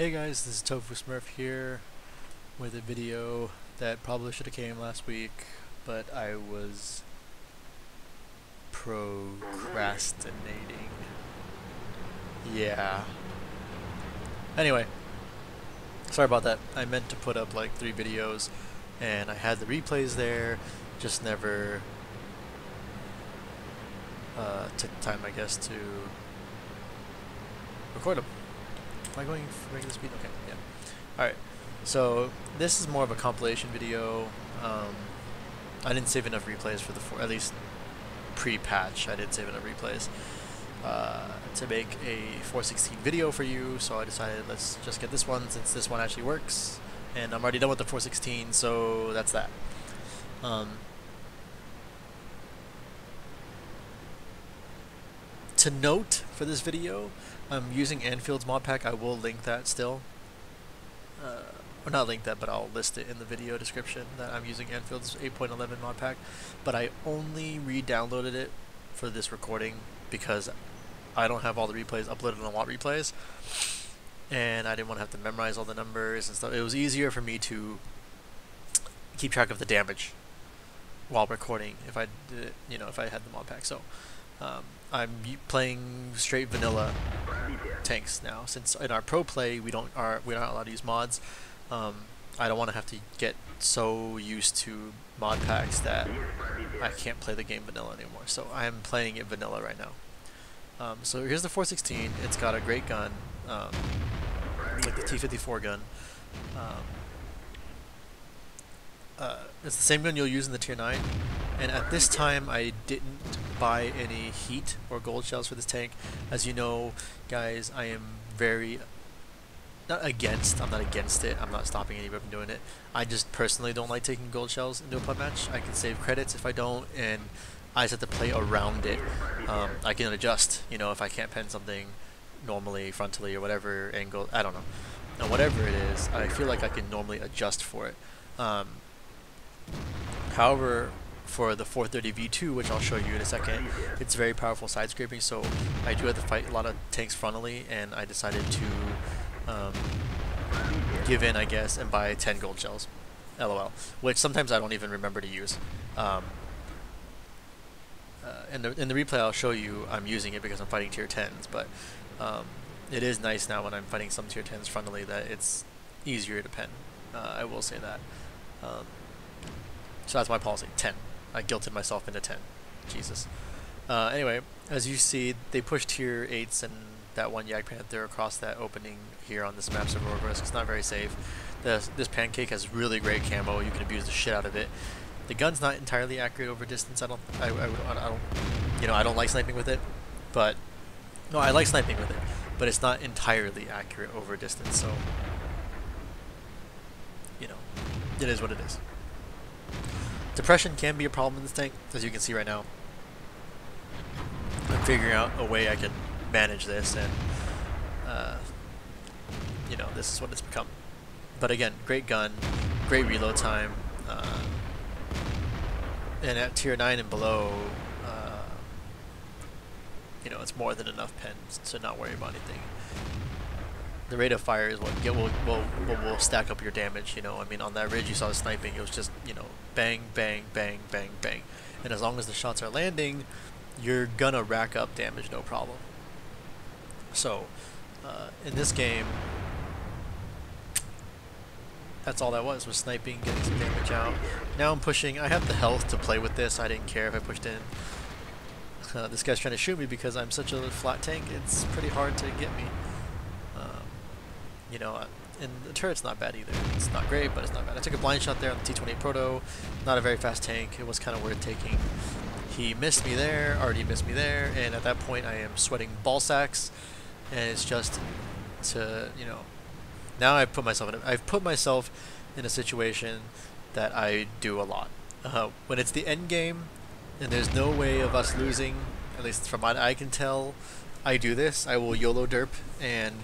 Hey guys, this is ToFuSmurF here with a video that probably should have came last week, but I was procrastinating. Yeah. Anyway, sorry about that. I meant to put up like 3 videos and I had the replays there, just never took time, I guess, to record them. Am I going regular speed? Okay, yeah. Alright, so this is more of a compilation video. I didn't save enough replays for at least pre-patch. I didn't save enough replays to make a 416 video for you, so I decided let's just get this one since this one actually works. And I'm already done with the 416, so that's that. To note for this video, I'm using Anfield's mod pack. I will link that still. Or not link that, but I'll list it in the video description that I'm using Anfield's 8.11 mod pack. But I only re-downloaded it for this recording because I don't have all the replays uploaded on Want Replays. And I didn't want to have to memorize all the numbers and stuff. It was easier for me to keep track of the damage while recording if I did it, if I had the mod pack. So I'm playing straight vanilla tanks now, since in our pro play we're not allowed to use mods. I don't want to have to get so used to mod packs that I can't play the game vanilla anymore. So I am playing it vanilla right now. So here's the 416. It's got a great gun, like the T-54 gun. It's the same gun you'll use in the tier 9, and at this time I didn't buy any heat or gold shells for this tank. As you know, guys, I am I'm not against it, I'm not stopping anybody from doing it. I just personally don't like taking gold shells into a pub match. I can save credits if I don't, and I just have to play around it. I can adjust, if I can't pen something normally, frontally, or whatever angle, I don't know. Now, whatever it is, I feel like I can normally adjust for it. However, for the 430 V2, which I'll show you in a second, it's very powerful side scraping, so I do have to fight a lot of tanks frontally, and I decided to give in, I guess, and buy 10 gold shells, LOL, which sometimes I don't even remember to use. In the replay I'll show you I'm using it because I'm fighting tier 10s, but it is nice now when I'm fighting some tier 10s frontally that it's easier to pen. I will say that. So that's my policy, 10. I guilted myself into 10. Jesus. Anyway, as you see, they pushed tier 8s and that one Yak Panther across that opening here on this map, so risk. It's not very safe. This pancake has really great camo. You can abuse the shit out of it. The gun's not entirely accurate over distance. I don't like sniping with it, but no, I like sniping with it, but it's not entirely accurate over distance. So it is what it is. Depression can be a problem in this tank, as you can see right now. I'm figuring out a way I can manage this, and this is what it's become. But again, great gun, great reload time, and at tier 9 and below, it's more than enough pens to not worry about anything. The rate of fire is what will stack up your damage. I mean, on that ridge you saw the sniping, it was just bang, bang, bang, bang, bang, and as long as the shots are landing, you're gonna rack up damage, no problem. So in this game, that's all that was sniping, getting some damage out. Now I'm pushing. I have the health to play with this. I didn't care if I pushed in. This guy's trying to shoot me because I'm such a flat tank. It's pretty hard to get me. And the turret's not bad either. It's not great, but it's not bad. I took a blind shot there on the T28 Proto. Not a very fast tank. It was kind of worth taking. He missed me there, already missed me there, and at that point I am sweating ball sacks, and it's just to, now I've put myself in a situation that I do a lot. When it's the end game, and there's no way of us losing, at least from what I can tell, I do this. I will YOLO derp, and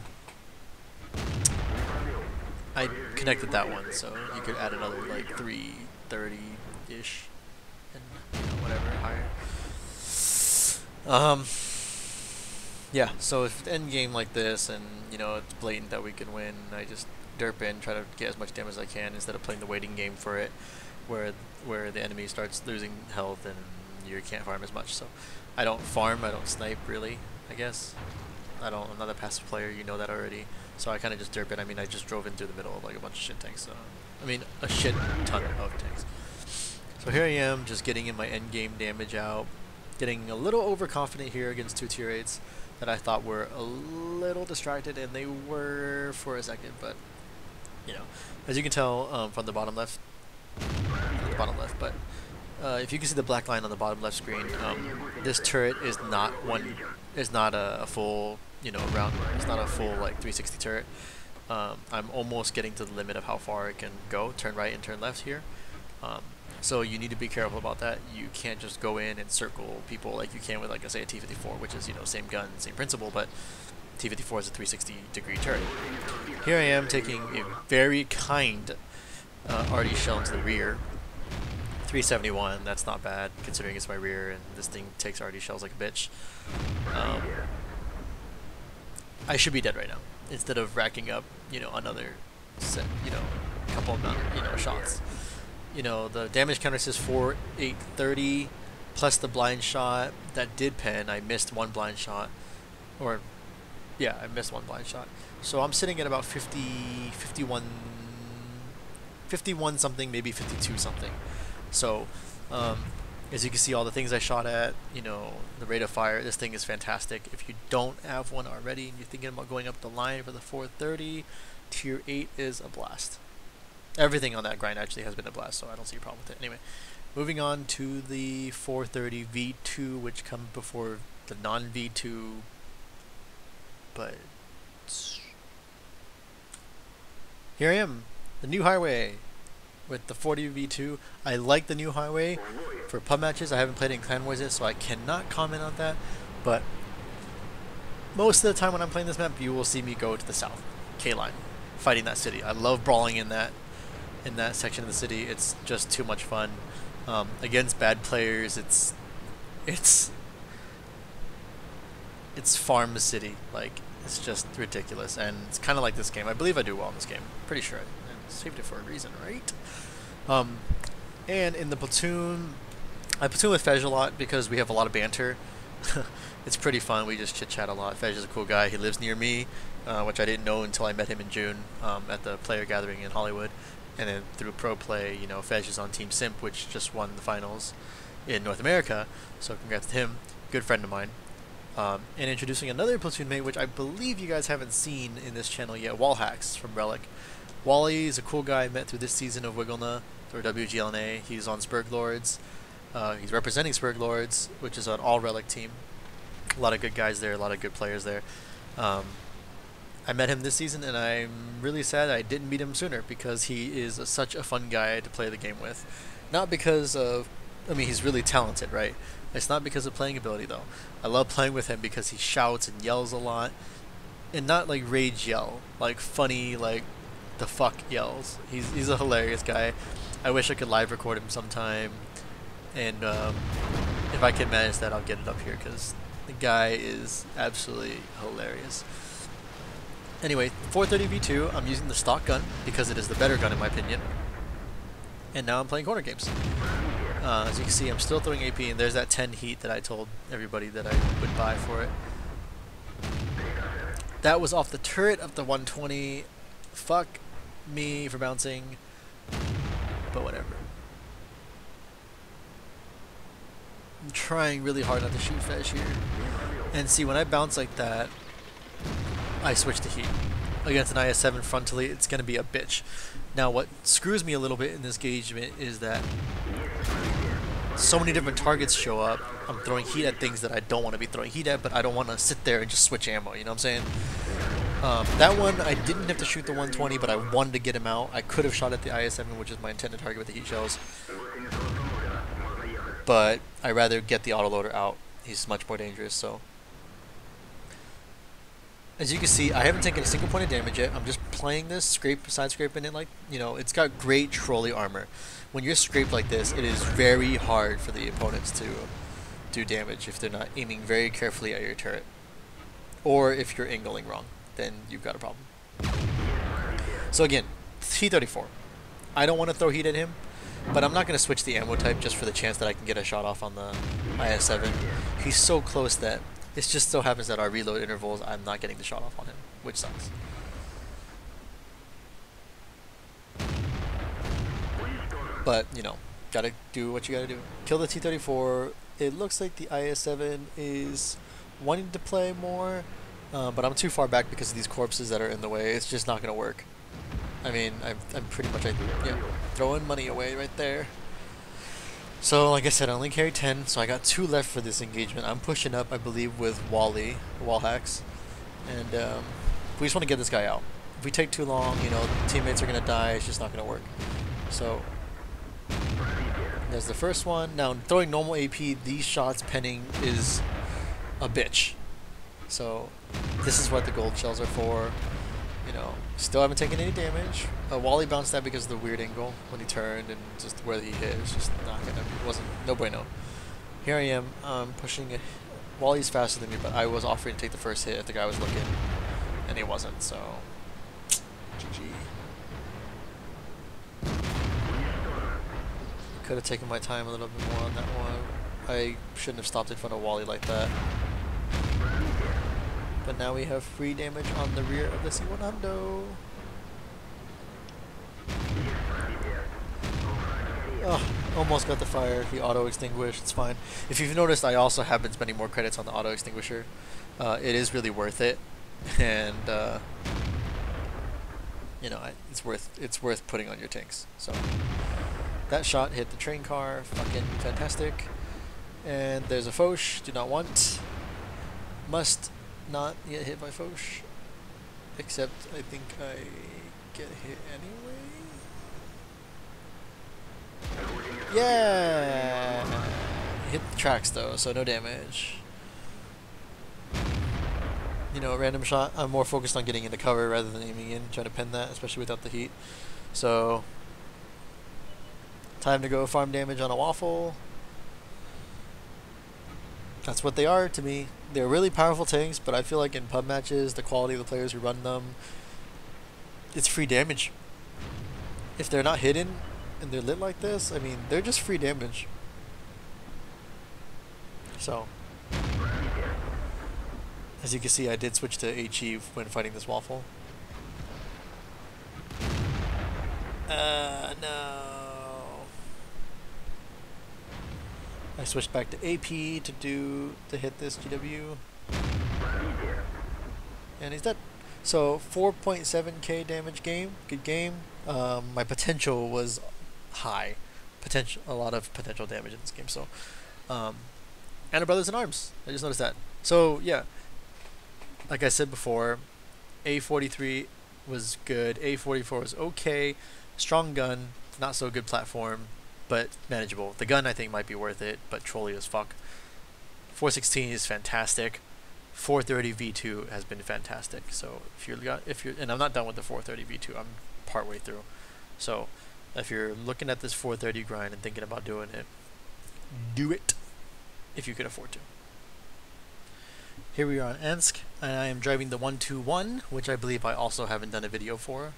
I connected that one, so you could add another like 330-ish, and whatever, higher. yeah, so if it's end game like this, and you know it's blatant that we can win, I just derp in, try to get as much damage as I can instead of playing the waiting game for it, where the enemy starts losing health and you can't farm as much. So I don't farm, I don't snipe really, I guess. I'm not a passive player, you know that already. So I kind of just derp it. I mean, I just drove in through the middle of like a bunch of shit tanks. So I mean, a shit ton of tanks. So here I am, just getting in my end game damage out, getting a little overconfident here against 2 tier 8s that I thought were a little distracted, and they were for a second, but you know, as you can tell from the bottom left, but if you can see the black line on the bottom left screen, this turret is not a full, you know, round. It's not a full like 360 turret. I'm almost getting to the limit of how far it can go, turn right and turn left here. So you need to be careful about that. You can't just go in and circle people like you can with, like, say, a T-54, which is, you know, same gun, same principle, but T-54 is a 360-degree turret. Here I am taking a very kind arty shell into the rear. 371, that's not bad, considering it's my rear, and this thing takes arty shells like a bitch. I should be dead right now, instead of racking up, you know, another set, you know, couple of, you know, shots. You know, the damage counter says 4,830 plus the blind shot that did pen. I missed one blind shot, or yeah, I missed one blind shot. So I'm sitting at about 51 something, maybe 52 something. So as you can see, all the things I shot at, you know, the rate of fire, this thing is fantastic. If you don't have one already and you're thinking about going up the line for the 430, tier 8 is a blast. Everything on that grind actually has been a blast, so I don't see a problem with it. Anyway, moving on to the 430 V2, which comes before the non-V2, but here I am, the new highway with the 40 V2. I like the new highway for pub matches. I haven't played in Clan Wars yet, so I cannot comment on that, but most of the time when I'm playing this map, you will see me go to the south, K-line, fighting that city. I love brawling in that section of the city. It's just too much fun. Against bad players, it's farm city. Like, it's just ridiculous, and it's kind of like this game. I believe I do well in this game. Pretty sure I saved it for a reason, right? And in the platoon, I platoon with Fej a lot because we have a lot of banter. It's pretty fun. We just chit chat a lot. Fej is a cool guy. He lives near me, which I didn't know until I met him in June at the player gathering in Hollywood. And then through pro play, you know, Fej is on Team Simp, which just won the finals in North America. So congrats to him. Good friend of mine. And introducing another platoon mate, which I believe you guys haven't seen in this channel yet, Wallhacks from Relic. Wally is a cool guy I met through this season of Wigglena, or WGLNA. He's on Spurg Lords. He's representing Spurg Lords, which is an all-Relic team. A lot of good guys there, a lot of good players there. I met him this season, and I'm really sad I didn't meet him sooner, because he is such a fun guy to play the game with. Not because of, I mean, he's really talented, right? It's not because of playing ability, though. I love playing with him because he shouts and yells a lot, and not like rage yell, like funny, like the fuck yells. He's a hilarious guy. I wish I could live record him sometime, and if I can manage that, I'll get it up here, because the guy is absolutely hilarious. Anyway, 430 V2, I'm using the stock gun because it is the better gun in my opinion. And now I'm playing corner games. As you can see, I'm still throwing AP, and there's that 10 heat that I told everybody that I would buy for it. That was off the turret of the 120. Fuck me for bouncing, but whatever. I'm trying really hard not to shoot Fej here. And see, when I bounce like that, I switch to heat. Against an IS-7 frontally, it's going to be a bitch. Now, what screws me a little bit in this engagement is that so many different targets show up. I'm throwing heat at things that I don't want to be throwing heat at, but I don't want to sit there and just switch ammo, you know what I'm saying? That one, I didn't have to shoot the 120, but I wanted to get him out. I could have shot at the IS-7, which is my intended target with the heat shells. But I'd rather get the autoloader out. He's much more dangerous, so... As you can see, I haven't taken a single point of damage yet. I'm just playing this, side scraping it like, you know, it's got great trolley armor. When you're scraped like this, it is very hard for the opponents to do damage if they're not aiming very carefully at your turret. Or if you're angling wrong, then you've got a problem. So again, T-34. I don't want to throw heat at him, but I'm not going to switch the ammo type just for the chance that I can get a shot off on the IS-7. He's so close that it just so happens that our reload intervals, I'm not getting the shot off on him, which sucks. But, you know, gotta do what you gotta do. Kill the T-34. It looks like the IS-7 is wanting to play more, but I'm too far back because of these corpses that are in the way. It's just not gonna work. I mean, I'm pretty much throwing money away right there. So, like I said, I only carry 10, so I got 2 left for this engagement. I'm pushing up, I believe, with wall hacks, and we just want to get this guy out. If we take too long, you know, teammates are gonna die. It's just not gonna work. So, there's the first one. Now, throwing normal AP, these shots penning is a bitch. So, this is what the gold shells are for. You know, still haven't taken any damage. Wally bounced that because of the weird angle when he turned, and just where he hit is just not gonna. It wasn't no bueno. Here I am, pushing it. Wally's faster than me, but I was offering to take the first hit if the guy was looking, and he wasn't. So, GG. Could have taken my time a little bit more on that one. I shouldn't have stopped in front of Wally like that. But now we have free damage on the rear of the C100. Oh, almost got the fire. He auto-extinguished. It's fine. If you've noticed, I also have been spending more credits on the auto-extinguisher. It is really worth it. And, you know, it's worth putting on your tanks. So, that shot hit the train car. Fucking fantastic. And there's a Foch. Do not want. Must not get hit by Foch, except I think I get hit anyway. Yeah! Hit the tracks though, so no damage. You know, a random shot. I'm more focused on getting into cover rather than aiming in, trying to pin that, especially without the heat. So, time to go farm damage on a waffle. That's what they are to me. They're really powerful tanks, but I feel like in pub matches, the quality of the players who run them, it's free damage. If they're not hidden and they're lit like this, I mean, they're just free damage. So, as you can see, I did switch to HE when fighting this waffle. No. I switched back to AP to hit this GW. And he's dead. So 4.7k damage game. Good game. My potential was high. A lot of potential damage in this game. So and a Brothers in Arms. I just noticed that. So yeah. Like I said before, A43 was good. A44 was okay. Strong gun, not so good platform, but manageable. The gun I think might be worth it, but trolly as fuck. 416 is fantastic. 430 V2 has been fantastic. So if you're and I'm not done with the 430 V2. I'm partway through. So if you're looking at this 430 grind and thinking about doing it, do it if you can afford to. Here we are on Ensk, and I am driving the 121, which I believe I also haven't done a video for.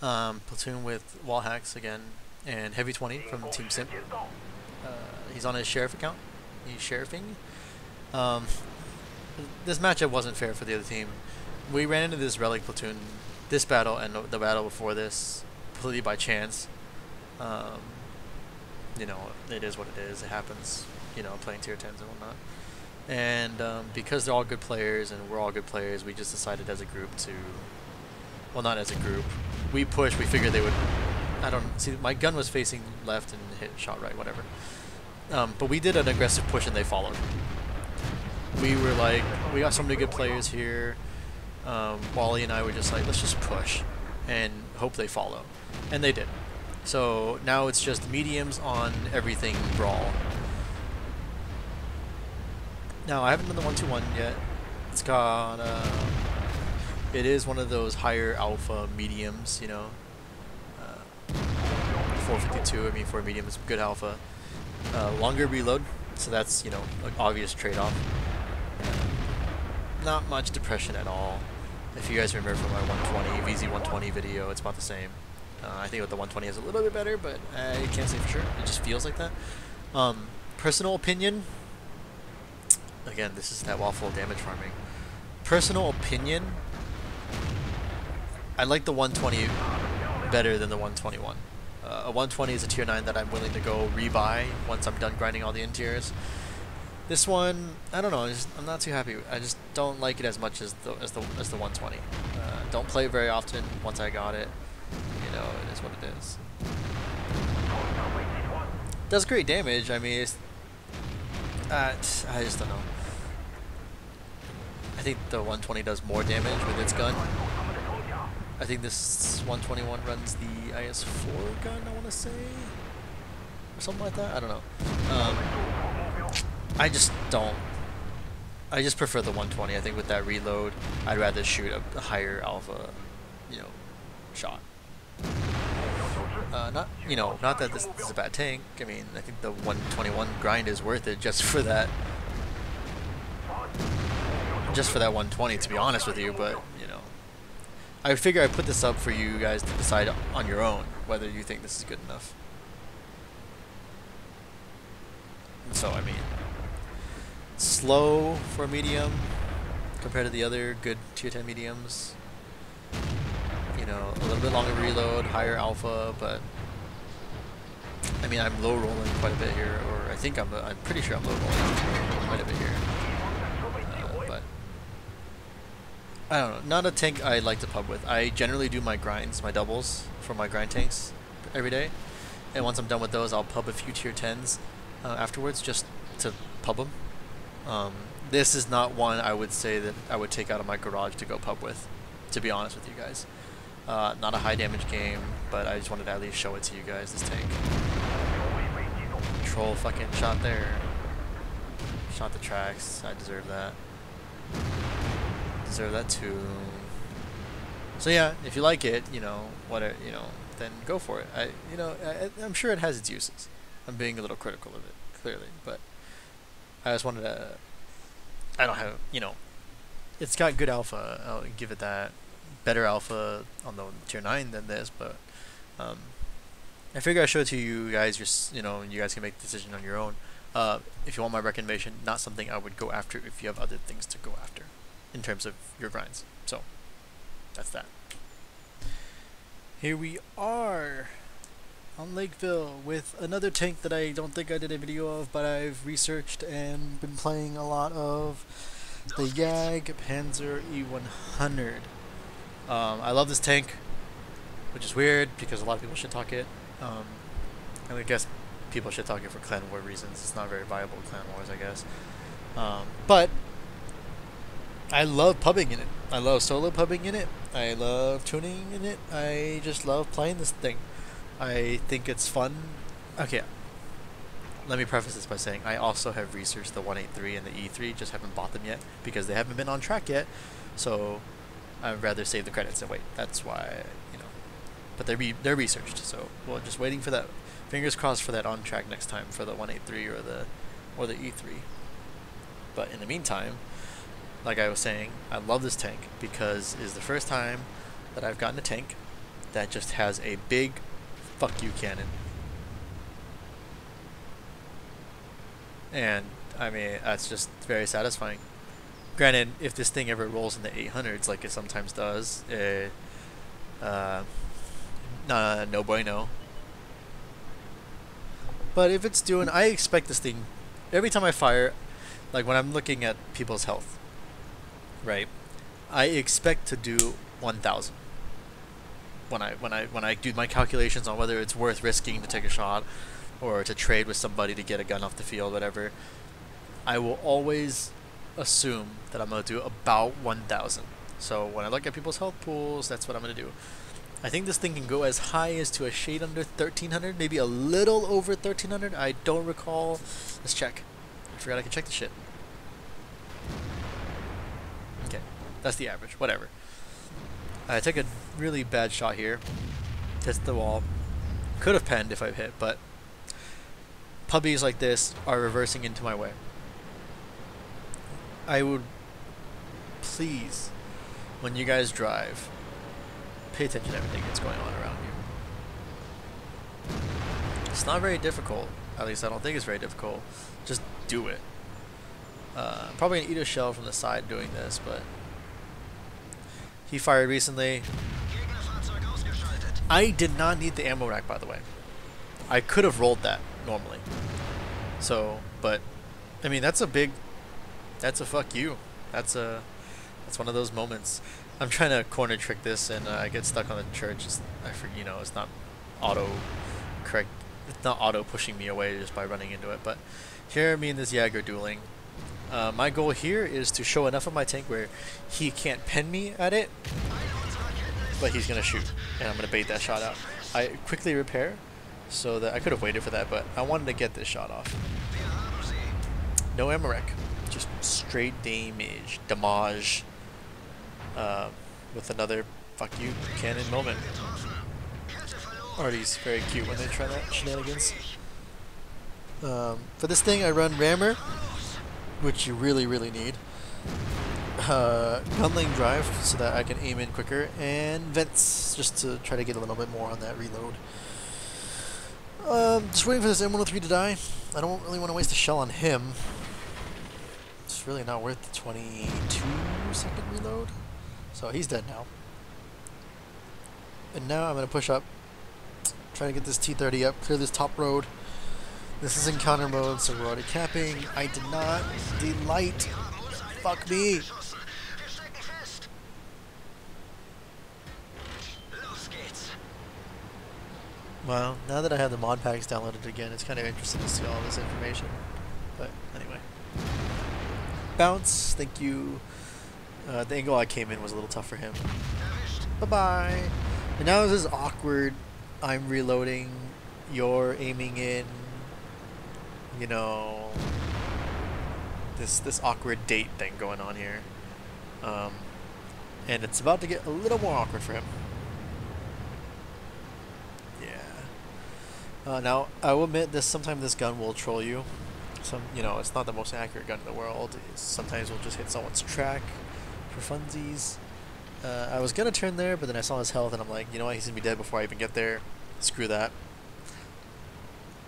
Platoon with wall hacks again. And Heavy 20 from Team Simp. He's on his sheriff account. He's sheriffing. This matchup wasn't fair for the other team. We ran into this relic platoon, this battle and the battle before this, completely by chance. You know, it is what it is. It happens, you know, playing tier 10s and whatnot. And because they're all good players and we're all good players, we just decided as a group to, well, not as a group. We pushed. We figured they would. I don't see. My gun was facing left and shot right, whatever. But we did an aggressive push and they followed. We were like, we got so many good players here. Wally and I were just like, let's just push and hope they follow, and they did. So now it's just mediums on everything brawl. Now I haven't done the 121 yet. It's got it is one of those higher alpha mediums, you know. 452, I mean, for a medium is good alpha. Longer reload, so that's, you know, an obvious trade-off. not much depression at all. If you guys remember from my 120 VZ120 video, it's about the same. I think with the 120 is a little bit better, but I can't say for sure. It just feels like that. Personal opinion. Again, this is that waffle damage farming. Personal opinion. I like the 120 better than the 121. A 120 is a tier 9 that I'm willing to go rebuy once I'm done grinding all the N tiers. This one, I don't know. I'm not too happy. I just don't like it as much as the 120. Don't play it very often. Once I got it, you know, it is what it is. Does great damage. I mean, it's, I just don't know. I think the 120 does more damage with its gun. I think this 121 runs the IS-4 gun, I want to say, or something like that. I don't know. I just don't. I just prefer the 120. I think with that reload, I'd rather shoot a higher alpha, you know, shot. Not that this is a bad tank. I mean, I think the 121 grind is worth it just for that. Just for that 120, to be honest with you, but you know, I figure I put this up for you guys to decide on your own whether you think this is good enough. And so, I mean, slow for a medium compared to the other good tier 10 mediums. You know, a little bit longer reload, higher alpha, but I mean, I'm low rolling quite a bit here, or I think I'm pretty sure I'm low rolling quite a bit here. But I don't know, not a tank I like to pub with. I generally do my grinds, my doubles for my grind tanks every day, and once I'm done with those, I'll pub a few tier 10s afterwards just to pub them. This is not one I would say that I would take out of my garage to go pub with, to be honest with you guys. Not a high damage game, but I just wanted to at least show it to you guys, this tank. Troll fucking shot there. Shot the tracks. I deserve that. Deserve that too. So yeah, if you like it, you know, whatever, you know, then go for it. I'm sure it has its uses. I'm being a little critical of it, clearly, but I just wanted to. I don't have, you know, it's got good alpha. I'll give it that. Better alpha on the tier 9 than this, but I figure I show it to you guys. You know, you guys can make the decision on your own. If you want my recommendation, not something I would go after if you have other things to go after in terms of your grinds. So that's that. Here we are on Lakeville with another tank that I don't think I did a video of, but I've researched and been playing a lot of, the Jag Panzer E100. I love this tank, which is weird because a lot of people shit talk it. And I guess people shit talk it for clan war reasons. It's not very viable clan wars, I guess. But I love pubbing in it. I love solo pubbing in it. I love tuning in it. I just love playing this thing. I think it's fun. Okay, let me preface this by saying I also have researched the 183 and the E3, just haven't bought them yet because they haven't been on track yet. So I'd rather save the credits and wait. That's why, you know. But they're researched, so we're just waiting for that. Fingers crossed for that on track next time for the 183 or the E3. But in the meantime, like I was saying, I love this tank because it's the first time that I've gotten a tank that just has a big fuck you cannon. And I mean, that's just very satisfying. Granted, if this thing ever rolls in the 800s like it sometimes does, no bueno. But if it's doing, I expect this thing, every time I fire, like when I'm looking at people's health, right, I expect to do 1,000. When I do my calculations on whether it's worth risking to take a shot or to trade with somebody to get a gun off the field, whatever, I will always assume that I'm going to do about 1,000. So when I look at people's health pools, that's what I'm going to do. I think this thing can go as high as to a shade under 1,300, maybe a little over 1,300. I don't recall. Let's check. I forgot I could check the shit. Okay, that's the average. Whatever. I took a really bad shot here. Hits the wall. Could have penned if I hit, but puppies like this are reversing into my way. I would please, when you guys drive, pay attention to everything that's going on around you. It's not very difficult. At least I don't think it's very difficult. Just do it. I'm probably gonna eat a shell from the side doing this, but he fired recently. I did not need the ammo rack, by the way. I could have rolled that normally. So, but I mean, that's a fuck you. That's one of those moments. I'm trying to corner trick this, and I get stuck on the church. I forget, you know, it's not auto correct. It's not auto pushing me away just by running into it. But here, me and this Yag are dueling. My goal here is to show enough of my tank where he can't pin me at it, but he's gonna shoot, and I'm gonna bait that shot out. I quickly repair, so that I could have waited for that, but I wanted to get this shot off. No ammo wreck, just straight damage, with another fuck you cannon moment. Artie's very cute when they try that shenanigans. For this thing, I run rammer, which you really need. Gunling drive so that I can aim in quicker, and vents just to try to get a little bit more on that reload. Just waiting for this M103 to die. I don't really want to waste a shell on him. It's really not worth the 22-second reload. So he's dead now. And now I'm going to push up, try to get this T-30 up, clear this top road. This is encounter mode, so we're already capping. I did not delight. Fuck me. Well, now that I have the mod packs downloaded again, it's kind of interesting to see all this information. But anyway. Bounce, thank you. The angle I came in was a little tough for him. Bye-bye. And now this is awkward. I'm reloading. You're aiming in. You know, this awkward date thing going on here. And it's about to get a little more awkward for him. Yeah. Now, I will admit this. Sometimes this gun will troll you. You know, it's not the most accurate gun in the world. Sometimes we'll just hit someone's track for funsies. I was gonna turn there, but then I saw his health, and I'm like, you know what? He's gonna be dead before I even get there. Screw that.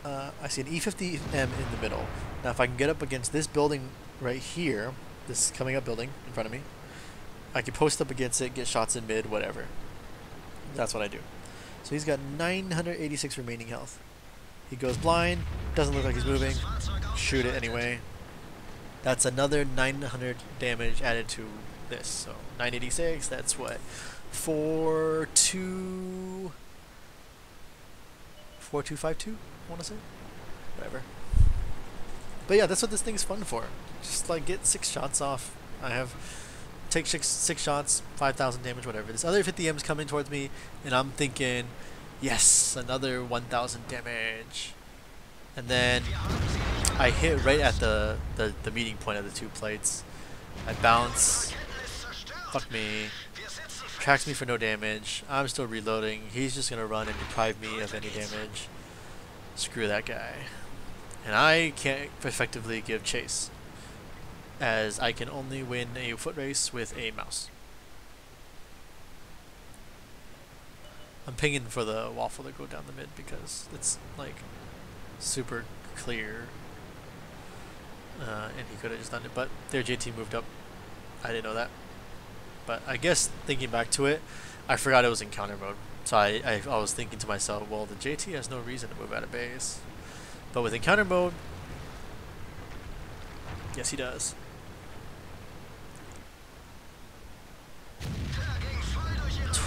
I see an E50M in the middle. Now, if I can get up against this building right here, this coming up building in front of me, I can post up against it, get shots in mid, whatever. That's what I do. So he's got 986 remaining health. He goes blind, doesn't look like he's moving. Shoot it anyway. That's another 900 damage added to this. So 986, that's what? 4252? I want to say? Whatever. But yeah, that's what this thing's fun for. Just like get 6 shots off. Take six shots, 5,000 damage, whatever. This other 50M's coming towards me, and I'm thinking, yes, another 1,000 damage. And then I hit right at the meeting point of the two plates. I bounce. Fuck me. Tracks me for no damage. I'm still reloading. He's just gonna run and deprive me of any damage. Screw that guy. And I can't effectively give chase, as I can only win a foot race with a mouse. I'm pinging for the waffle to go down the mid because it's like super clear, and he could have just done it, but their JT moved up. I didn't know that, but I guess thinking back to it, I forgot it was in counter mode. So I was thinking to myself, well, the JT has no reason to move out of base, but with encounter mode, yes, he does.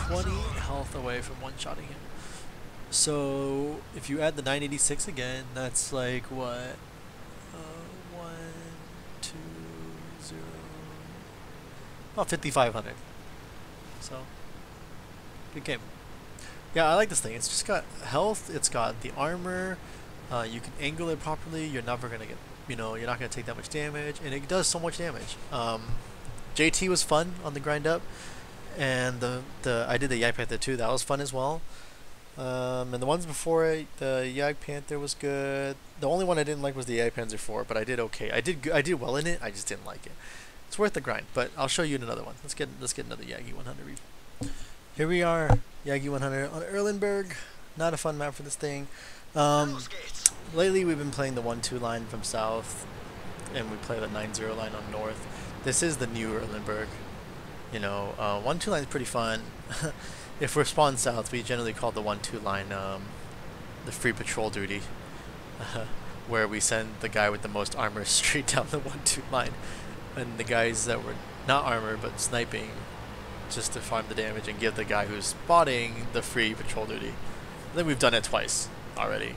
20 health away from one-shotting him. So if you add the 986 again, that's like what? 1, 2, 0. About 5,500. So good game. Yeah, I like this thing. It's just got health. It's got the armor. You can angle it properly. You're never gonna get, you're not gonna take that much damage, and it does so much damage. JT was fun on the grind up, and I did the Yag Panther too. That was fun as well. And the ones before it, the Yag Panther was good. The only one I didn't like was the Yag Panzer 4, but I did okay. I did well in it. I just didn't like it. It's worth the grind, but I'll show you in another one. Let's get another Yagi 100. Here we are, Yagi 100 on Erlenberg. Not a fun map for this thing. Lately we've been playing the 1-2 line from south, and we play the 9-0 line on north. This is the new Erlenberg. You know, 1-2 line is pretty fun. If we're spawned south, we generally call the 1-2 line the free patrol duty, where we send the guy with the most armor straight down the 1-2 line, and the guys that were not armored but sniping just to farm the damage and give the guy who's spotting the free patrol duty. I think we've done it twice already,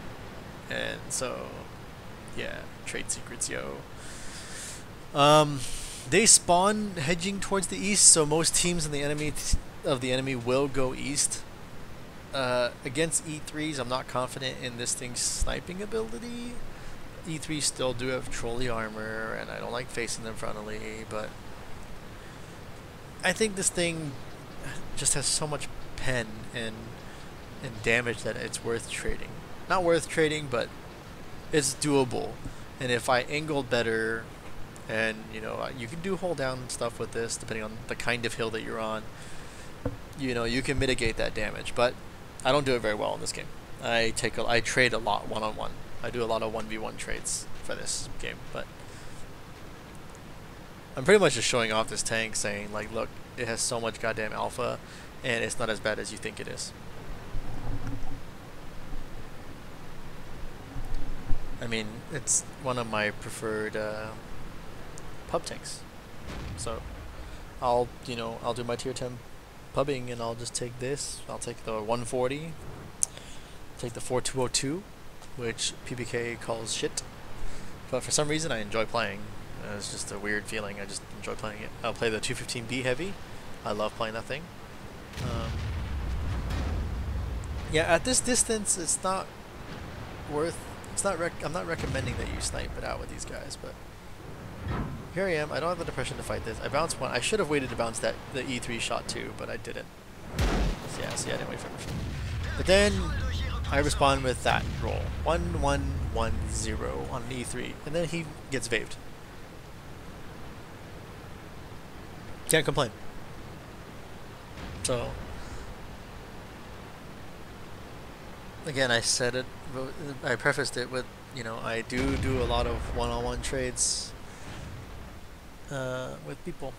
and so yeah, trade secrets, yo. They spawn hedging towards the east, so most teams in the enemy will go east. Against E3s, I'm not confident in this thing's sniping ability. E3s still do have trolley armor, and I don't like facing them frontally, but I think this thing just has so much pen and damage that it's worth trading. Not worth trading, but it's doable. And if I angled better, and you know, you can do hold down stuff with this depending on the kind of hill that you're on, you know, you can mitigate that damage. But I don't do it very well in this game. I trade a lot one-on-one. I do a lot of 1v1 trades for this game, but I'm pretty much just showing off this tank, saying like, look, it has so much goddamn alpha, and it's not as bad as you think it is. I mean, it's one of my preferred pub tanks. So I'll do my tier 10 pubbing, and I'll just take this. I'll take the 140, take the 4202, which PBK calls shit, but for some reason I enjoy playing. It's just a weird feeling. I just enjoy playing it. I'll play the 215B heavy. I love playing that thing. Yeah, at this distance, it's not worth. I'm not recommending that you snipe it out with these guys, but here I am. I don't have the depression to fight this. I bounced one. I should have waited to bounce the E3 shot too, but I didn't. So yeah, see, I didn't wait for it. But then I respond with that roll. 1-1-1-0 on an E3, and then he gets vaped. Can't complain. So again, I said it. I prefaced it with, you know, I do a lot of one-on-one trades with people.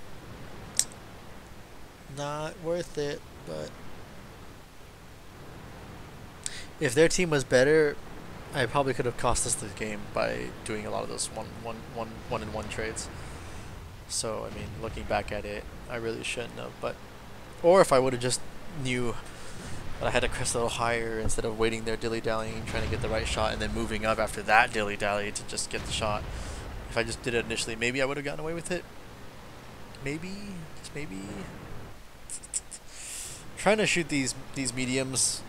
Not worth it, but if their team was better, I probably could have cost us the game by doing a lot of those one-on-one trades. So I mean, looking back at it, I really shouldn't have. But or if I would have just knew that I had to crest a little higher instead of waiting there dilly-dallying, trying to get the right shot, and then moving up after that dilly-dally to just get the shot. If I just did it initially, maybe I would have gotten away with it. Maybe, just maybe. Trying to shoot these mediums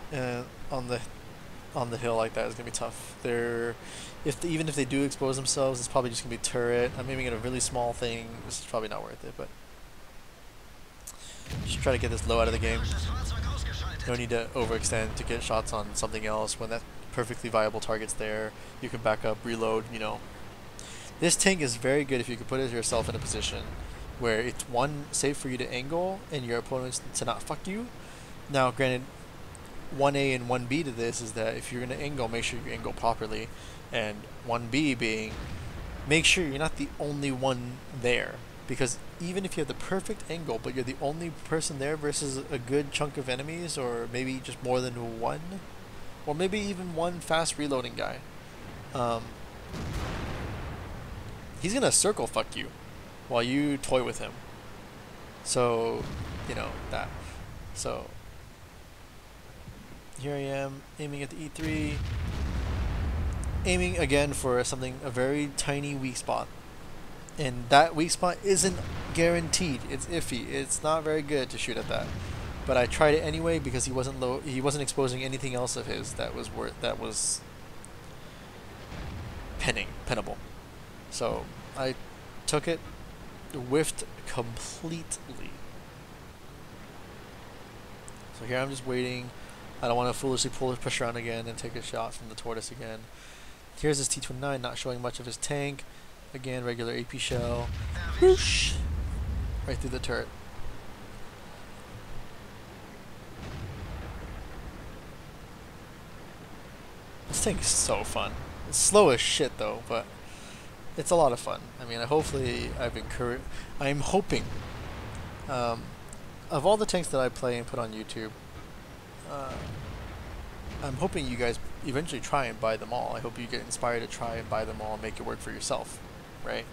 on the hill like that is gonna be tough. Even if they do expose themselves, it's probably just gonna be turret. I'm aiming at a really small thing. This is probably not worth it, but just try to get this low out of the game. No need to overextend to get shots on something else when that perfectly viable target's there. You can back up, reload, you know. This tank is very good if you can put yourself in a position where it's one, safe for you to angle and your opponents to not fuck you. Now granted, 1A and 1B to this is that if you're going to angle, make sure you angle properly, and 1B being, make sure you're not the only one there. Because even if you have the perfect angle, but you're the only person there versus a good chunk of enemies, or maybe just more than one, or maybe even one fast reloading guy, he's gonna circle fuck you while you toy with him. So, you know, that. So, here I am, aiming at the E3, aiming again for a very tiny weak spot. And that weak spot isn't guaranteed. It's iffy. It's not very good to shoot at that. But I tried it anyway because he wasn't exposing anything else of his that was pennable. So I took it, whiffed completely. So here I'm just waiting. I don't want to foolishly push around again and take a shot from the tortoise again. Here's his T-29, not showing much of his tank. Again, regular AP shell. Whoosh! right through the turret. This thing's so fun. It's slow as shit though, but it's a lot of fun. I mean, hopefully I'm hoping, of all the tanks that I play and put on YouTube, I'm hoping you guys eventually try and buy them all. I hope you get inspired to try and buy them all and make it work for yourself, right?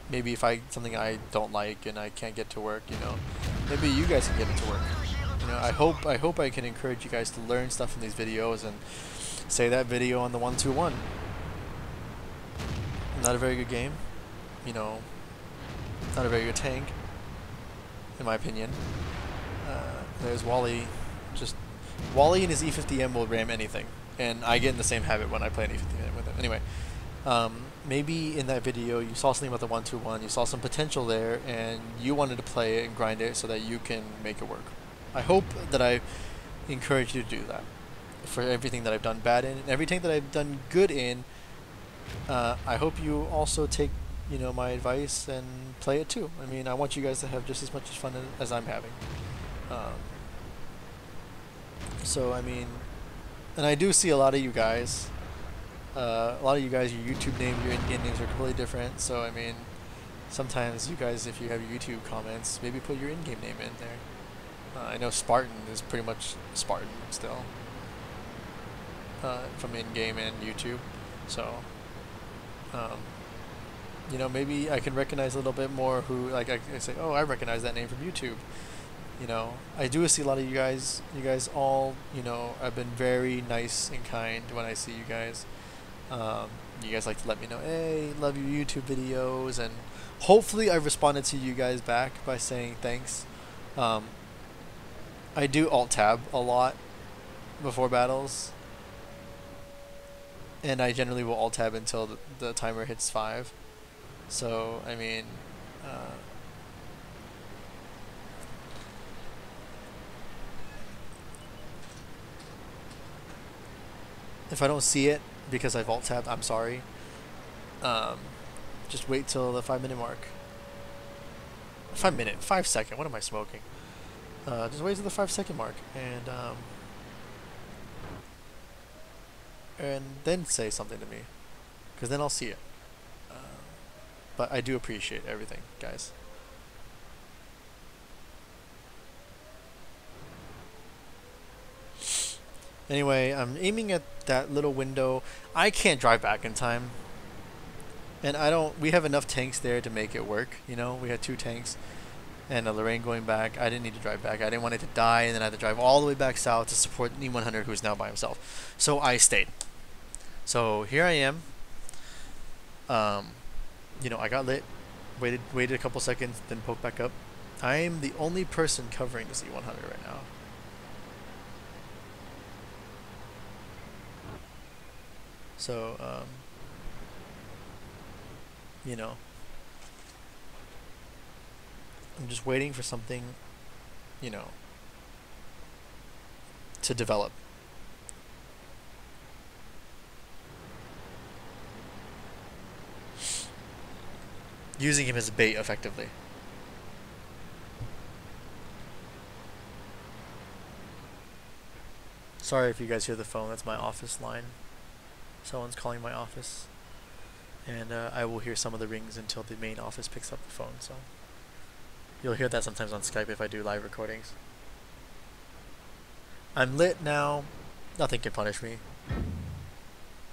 Maybe if something I don't like and I can't get to work, you know, maybe you guys can get it to work. You know, I hope I can encourage you guys to learn stuff from these videos and say that video on the 121. Not a very good game, you know, not a very good tank, in my opinion. There's Wally, Wally and his E50M will ram anything, and I get in the same habit when I play an E50M with him. Anyway, maybe in that video you saw something about the 121, you saw some potential there, and you wanted to play it and grind it so that you can make it work. I hope that I encourage you to do that for everything that I've done bad in, and everything that I've done good in. I hope you also take, you know, my advice and play it too. I mean, I want you guys to have just as much fun as I'm having. So I mean, and I do see a lot of you guys. Your YouTube name, your in-game names are completely different. So I mean, sometimes you guys, if you have your YouTube comments, maybe put your in-game name in there. I know Spartan is pretty much Spartan still, from in-game and YouTube. So, you know, maybe I can recognize a little bit more who, like, I say, oh, I recognize that name from YouTube. You know, I do see a lot of you guys all, you know, I've been very nice and kind when I see you guys. You guys like to let me know, hey, love your YouTube videos, and hopefully I've responded to you guys back by saying thanks. I do alt-tab a lot before battles, and I generally will alt-tab until the timer hits 5. So, I mean, if I don't see it because I've alt-tabbed, I'm sorry. Just wait till the 5-minute mark. 5 second, what am I smoking? Just wait till the 5-second mark, and then say something to me, because then I'll see it. But I do appreciate everything, guys. Anyway, I'm aiming at that little window. I can't drive back in time, and we have enough tanks there to make it work. You know, we had 2 tanks and a Lorraine going back. I didn't need to drive back. I didn't want it to die, and then I had to drive all the way back south to support E100, who's now by himself. So I stayed. So here I am. You know, I got lit, waited a couple seconds, then poked back up. I am the only person covering this E100 right now. So, you know, I'm just waiting for something, you know, to develop. Using him as bait effectively. Sorry if you guys hear the phone, that's my office line. Someone's calling my office. And I will hear some of the rings until the main office picks up the phone, so you'll hear that sometimes on Skype if I do live recordings. I'm lit now. Nothing can punish me.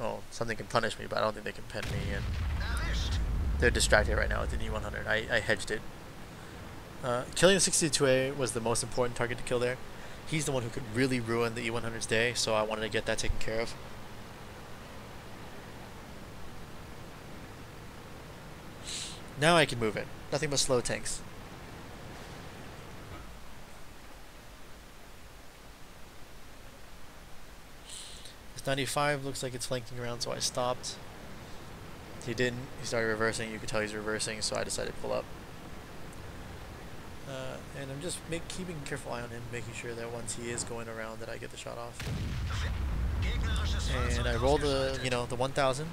Oh, something can punish me, but I don't think they can pen me, and they're distracted right now with the E100. I hedged it. Killing the 62A was the most important target to kill there. He's the one who could really ruin the E100's day, so I wanted to get that taken care of. Now I can move it. Nothing but slow tanks. This 95 looks like it's flanking around, so I stopped. He didn't. He started reversing. You could tell he's reversing, so I decided to pull up. And I'm just keeping a careful eye on him, making sure that once he is going around that I get the shot off. And I rolled the, you know, the 1000.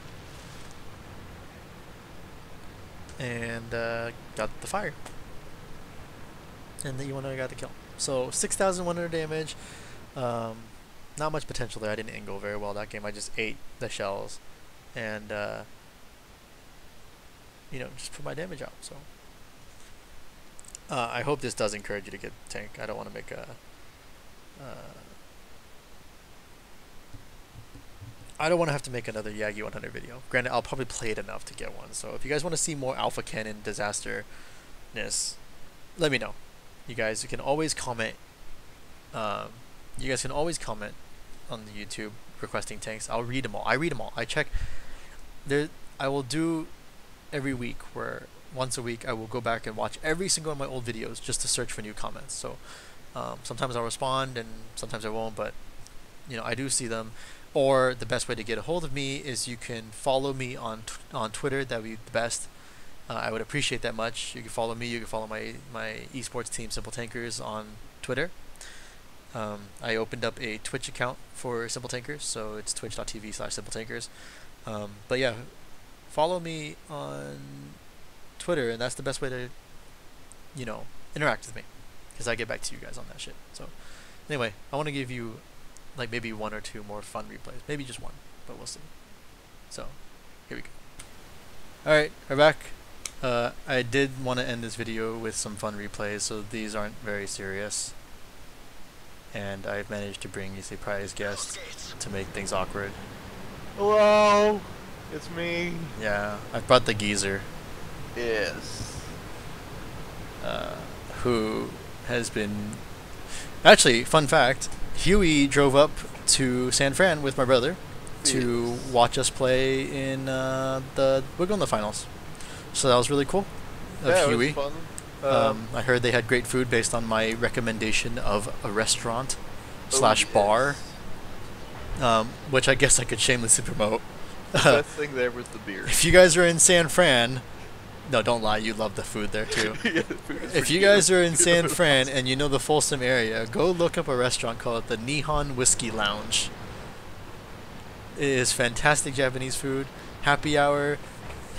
And got the fire. and then you want another guy to kill. So 6,100 damage. Not much potential there. I didn't angle very well that game. I just ate the shells, and you know, just put my damage out. So I hope this does encourage you to get tank. I don't want to make a I don't want to have to make another Yagi 100 video. Granted, I'll probably play it enough to get one. So if you guys want to see more Alpha Cannon disasterness, let me know. You guys can always comment. You guys can always comment on the YouTube requesting tanks. I'll read them all. I read them all. I check. There, I will do every week where once a week I will go back and watch every single one of my old videos just to search for new comments. So sometimes I'll respond and sometimes I won't, but you know, I do see them. Or the best way to get a hold of me is you can follow me on Twitter. That would be the best. I would appreciate that much. You can follow me. You can follow my esports team, Simple Tankers, on Twitter. I opened up a Twitch account for Simple Tankers, so it's twitch.tv/SimpleTankers. But yeah, follow me on Twitter, and that's the best way to, you know, interact with me, because I get back to you guys on that shit. So anyway, I want to give you like maybe one or two more fun replays, maybe just one, but we'll see. So here we go. All right, we're back. I did want to end this video with some fun replays, so these aren't very serious. And I've managed to bring a surprise guest to make things awkward. Hello, it's me. Yeah, I brought the geezer. Yes. Who has been... Actually, fun fact, Huey drove up to San Fran with my brother to watch us play in we're going to the finals. So that was really cool of Huey. It was fun. I heard they had great food based on my recommendation of a restaurant / bar, which I guess I could shamelessly promote. The best thing there was the beer. If you guys are in San Fran, no, don't lie, you love the food there too. Yeah, the food is If you guys are in San Fran and you know the Folsom area, go look up a restaurant called the Nihon Whiskey Lounge. It is fantastic Japanese food, happy hour,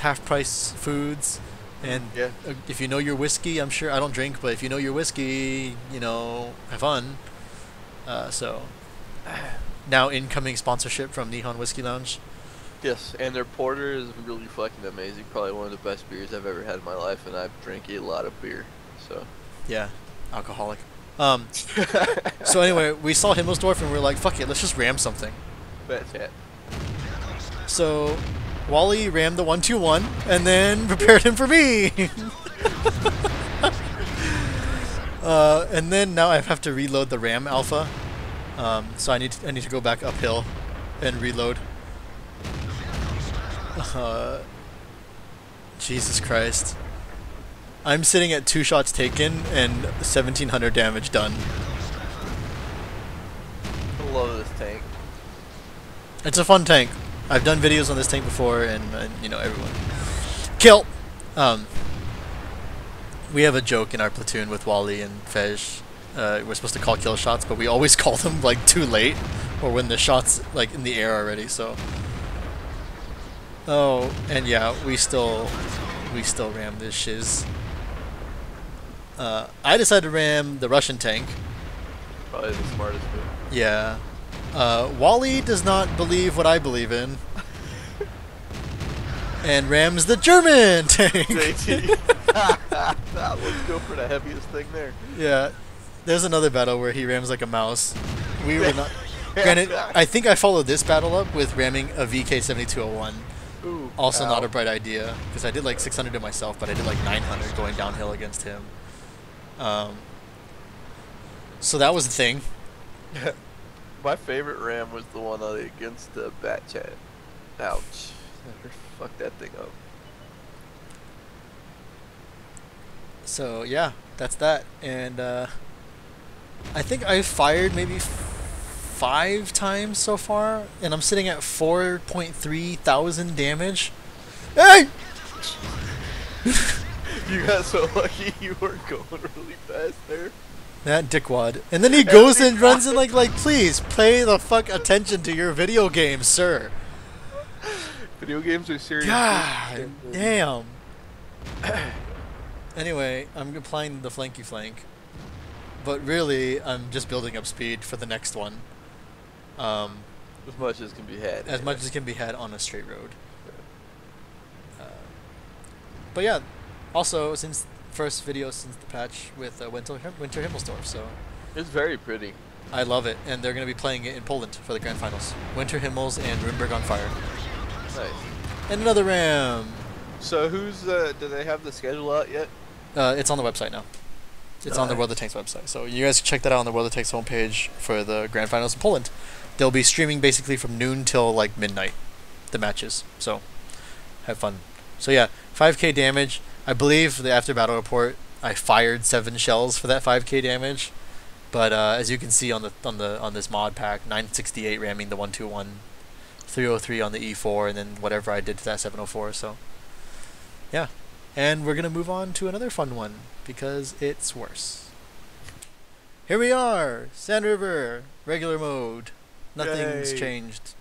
half-price foods. And yeah. If you know your whiskey, I'm sure, I don't drink, but if you know your whiskey, you know, have fun. So, now incoming sponsorship from Nihon Whiskey Lounge. Yes, and their porter is really fucking amazing. Probably one of the best beers I've ever had in my life, and I've drank a lot of beer. So. Yeah, alcoholic. So anyway, we saw Himmelsdorf and we were like, fuck it, let's just ram something. Bet chat. So, Wally rammed the 1-2-1 and then prepared him for me. And then now I have to reload the ram alpha. So I need to go back uphill and reload. Jesus Christ. I'm sitting at 2 shots taken and 1,700 damage done. I love this tank. It's a fun tank. I've done videos on this tank before, and you know, everyone. Kill! We have a joke in our platoon with Wally and Fej. We're supposed to call kill shots, but we always call them like too late, or when the shot's like in the air already. So. Oh, and yeah, we still ram this shiz. I decided to ram the Russian tank. Probably the smartest move. Yeah. Wally does not believe what I believe in. And rams the German tank! Let's go for the heaviest thing there. Yeah. There's another battle where he rams like a mouse. We were not... Granted, I think I followed this battle up with ramming a VK7201. Ooh, Also ow. not a bright idea, because I did like 600 to myself, but I did like 900 going downhill against him. So that was the thing. My favorite ram was the one against the bat chat. Ouch. Never fucked that thing up. So yeah, that's that. And I think I've fired maybe 5 times so far, and I'm sitting at 4.3 thousand damage. Hey! You got so lucky you weren't going really fast there. That dickwad. And then he goes and runs in like please, pay the fuck attention to your video games, sir. Video games are serious. God damn. Anyway, I'm applying the flanky flank. but really, I'm just building up speed for the next one. As much as can be had. As much as can be had on a straight road. But yeah, also since first video since the patch with Winter Himmelsdorf, so It's very pretty. I love it, and they're going to be playing it in Poland for the grand finals. Winter Himmels and Nuremberg on fire. Nice. And another Ram. So who's do they have the schedule out yet? It's on the website now. It's on the World of Tanks website, so you guys can check that out on the World of Tanks homepage for the grand finals in Poland. They'll be streaming basically from noon till like midnight, the matches. So have fun. So yeah, 5k damage. I believe the after battle report I fired 7 shells for that 5k damage, but as you can see on this mod pack, 968 ramming the 121, 303 on the E4, and then whatever I did to that 704. So yeah, and we're gonna move on to another fun one because it's worse. Here we are, Sand River, regular mode. Nothing's Yay. changed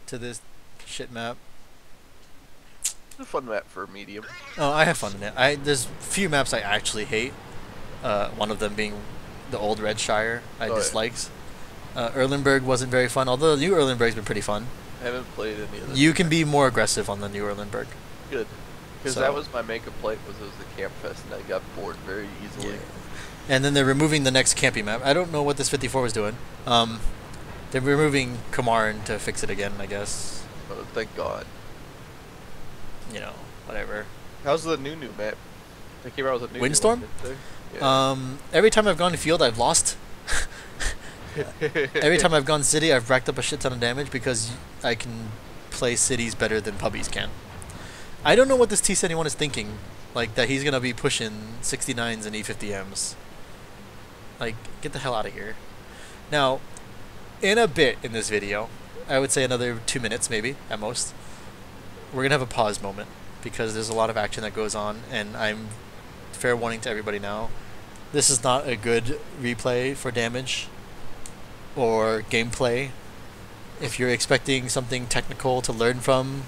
to this shit map. It's a fun map for medium. Oh, I have fun in it. There's few maps I actually hate. One of them being the old Red Shire I disliked. Erlenberg wasn't very fun, although the new Erlenberg's been pretty fun. I haven't played any of them. You can be more aggressive on the new Erlenberg. Good. Because So- that was my main complaint was it was the camp fest and I got bored very easily. Yeah. And then they're removing the next campy map. I don't know what this 54 was doing. They're removing Kamarn to fix it again, I guess. Oh, thank God. You know, whatever. How's the new map? They came out with a new Windstorm? one, didn't they? Yeah. Every time I've gone to field, I've lost. Every time I've gone city, I've racked up a shit ton of damage because I can play cities better than pubbies can. I don't know what this T-71 is thinking, like that he's gonna be pushing 69s and E50Ms. Like, get the hell out of here. Now, in a bit in this video, I would say another 2 minutes maybe at most, we're gonna have a pause moment because there's a lot of action that goes on, and I'm fair warning to everybody now. This is not a good replay for damage or gameplay. If you're expecting something technical to learn from,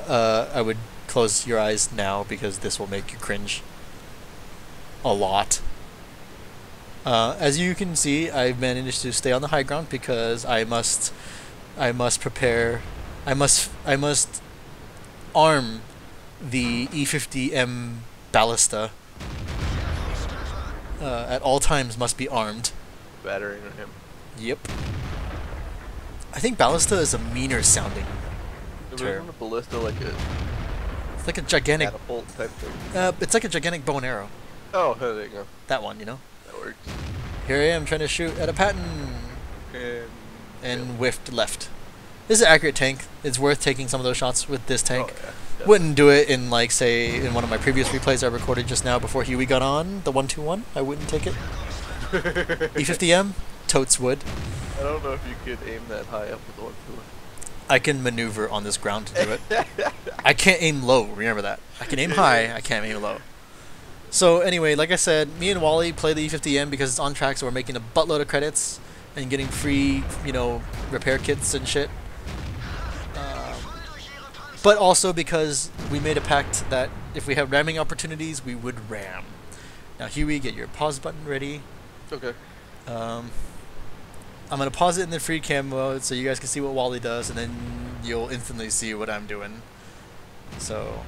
I would close your eyes now because this will make you cringe a lot. As you can see, I've managed to stay on the high ground because I must arm the E50M ballista. At all times must be armed. Battering on him. Yep. I think ballista is a meaner sounding Isn't term. a ballista like a It's like a gigantic. catapult type thing? It's like a gigantic bow and arrow. Oh, there you go. That one, you know. That works. Here I am trying to shoot at a Patton and yeah. whiffed left. This is an accurate tank. It's worth taking some of those shots with this tank. Oh, yeah. Wouldn't do it in, like, say, in one of my previous replays I recorded just now before Huey got on, the 121. I wouldn't take it. E50M, totes would. I don't know if you could aim that high up with one tool. I can maneuver on this ground to do it. I can't aim low, remember that. I can aim high, I can't aim low. So anyway, like I said, me and Wally play the E50M because it's on track, so we're making a buttload of credits and getting free, you know, repair kits and shit. But also because we made a pact that if we have ramming opportunities, we would ram. Now Huey, get your pause button ready. Okay. I'm going to pause it in the free cam mode so you guys can see what Wally does, and then you'll instantly see what I'm doing. So,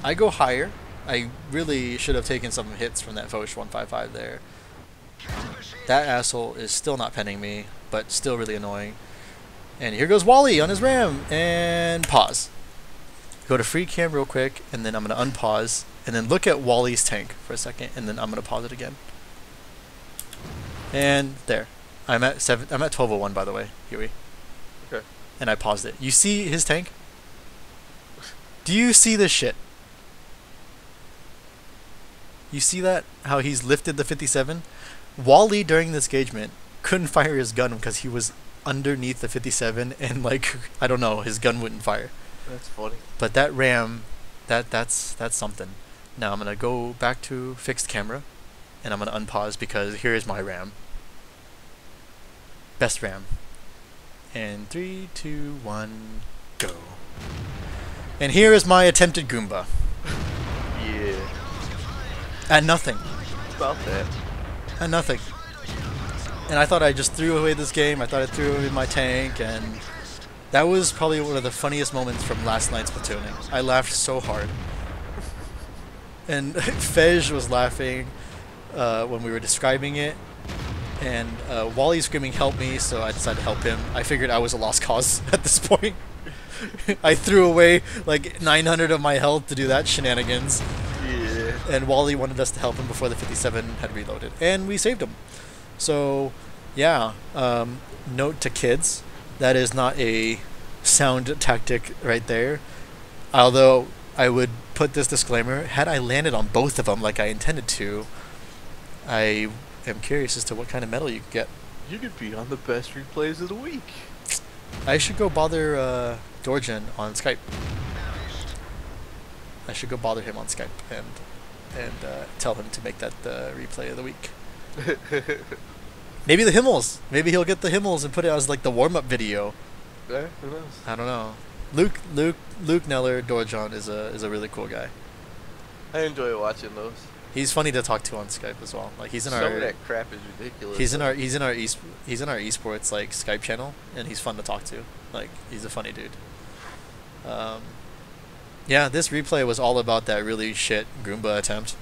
I go higher. I really should have taken some hits from that Foch 155 there. That asshole is still not penning me, but still really annoying. And here goes Wally on his ram, and pause. Go to free cam real quick, and then I'm going to unpause, and then look at Wally's tank for a second, and then I'm going to pause it again. And there. I'm at 1201 by the way, Huey. Okay. And I paused it. You see his tank? Do you see this shit? You see that? How he's lifted the 57? Wally during this engagement couldn't fire his gun because he was underneath the 57 and like I don't know, his gun wouldn't fire. That's funny. But that ram, that's something. Now I'm gonna go back to fixed camera and I'm gonna unpause because here is my ram. Best ram. And 3, 2, 1, go. And here is my attempted Goomba. Yeah. At nothing. About that. And nothing. And I thought I just threw away this game. I thought I threw away my tank, and that was probably one of the funniest moments from last night's platooning. I laughed so hard. And Fej was laughing when we were describing it, and Wally's screaming help me, so I decided to help him. I figured I was a lost cause at this point. I threw away like 900 of my health to do that shenanigans. Yeah. And Wally wanted us to help him before the 57 had reloaded, and we saved him. So yeah, note to kids, that is not a sound tactic right there. Although I would put this disclaimer, had I landed on both of them like I intended to, I am curious as to what kind of medal you could get. You could be on the best replays of the week. I should go bother Dorjan on Skype. I should go bother him on Skype and tell him to make that the replay of the week. Maybe the Himmels. Maybe he'll get the Himmels and put it as like the warm-up video. Yeah, who knows? I don't know. Luke Neller Dorjan is a really cool guy. I enjoy watching those. He's funny to talk to on Skype as well. Like he's in Some our of that crap is ridiculous. he's in our esports like Skype channel, and he's fun to talk to. Like he's a funny dude. Yeah, this replay was all about that really shit Goomba attempt.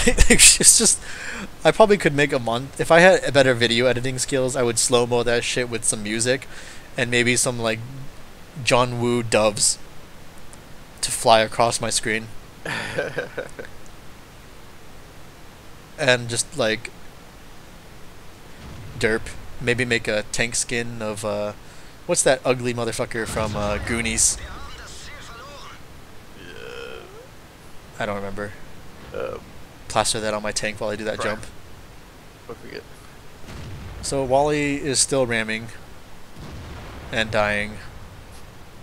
It's just, I probably could make a month if I had better video editing skills. I would slow mo that shit with some music, and maybe some like John Woo doves to fly across my screen. And just like derp, maybe make a tank skin of what's that ugly motherfucker from Goonies? Yeah. I don't remember. Plaster that on my tank while I do that jump. I forget. So Wally is still ramming and dying,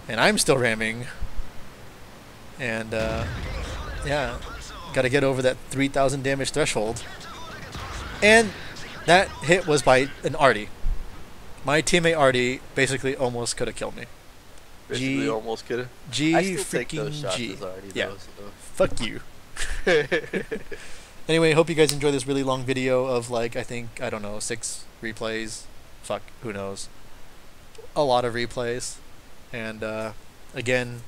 and I'm still ramming, and yeah, gotta get over that 3,000 damage threshold. And that hit was by an Artie. My teammate Artie basically almost could have killed me. Basically almost could have. G I still take those freaking shots G. as Artie, Yeah. though, so. Fuck you. Anyway, hope you guys enjoy this really long video of like, I don't know, 6 replays. Fuck, who knows. A lot of replays. And again,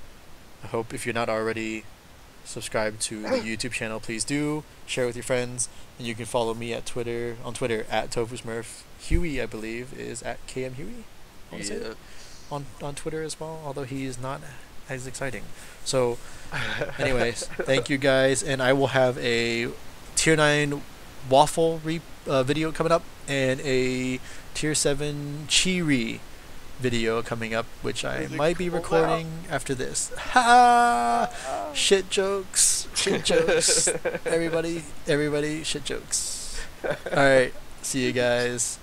I hope if you're not already subscribed to the YouTube channel, please do. Share it with your friends. And you can follow me at Twitter, on Twitter at ToFuSmurF. Huey, I believe, is at KM Huey. Yeah. On Twitter as well, although he is not as exciting. So, anyways, thank you guys, and I will have a Tier 9 Waffle video coming up, and a Tier 7 Chiri video coming up, which I might be recording after this. Ha! Shit jokes. Shit jokes. Everybody, shit jokes. Alright, see you guys.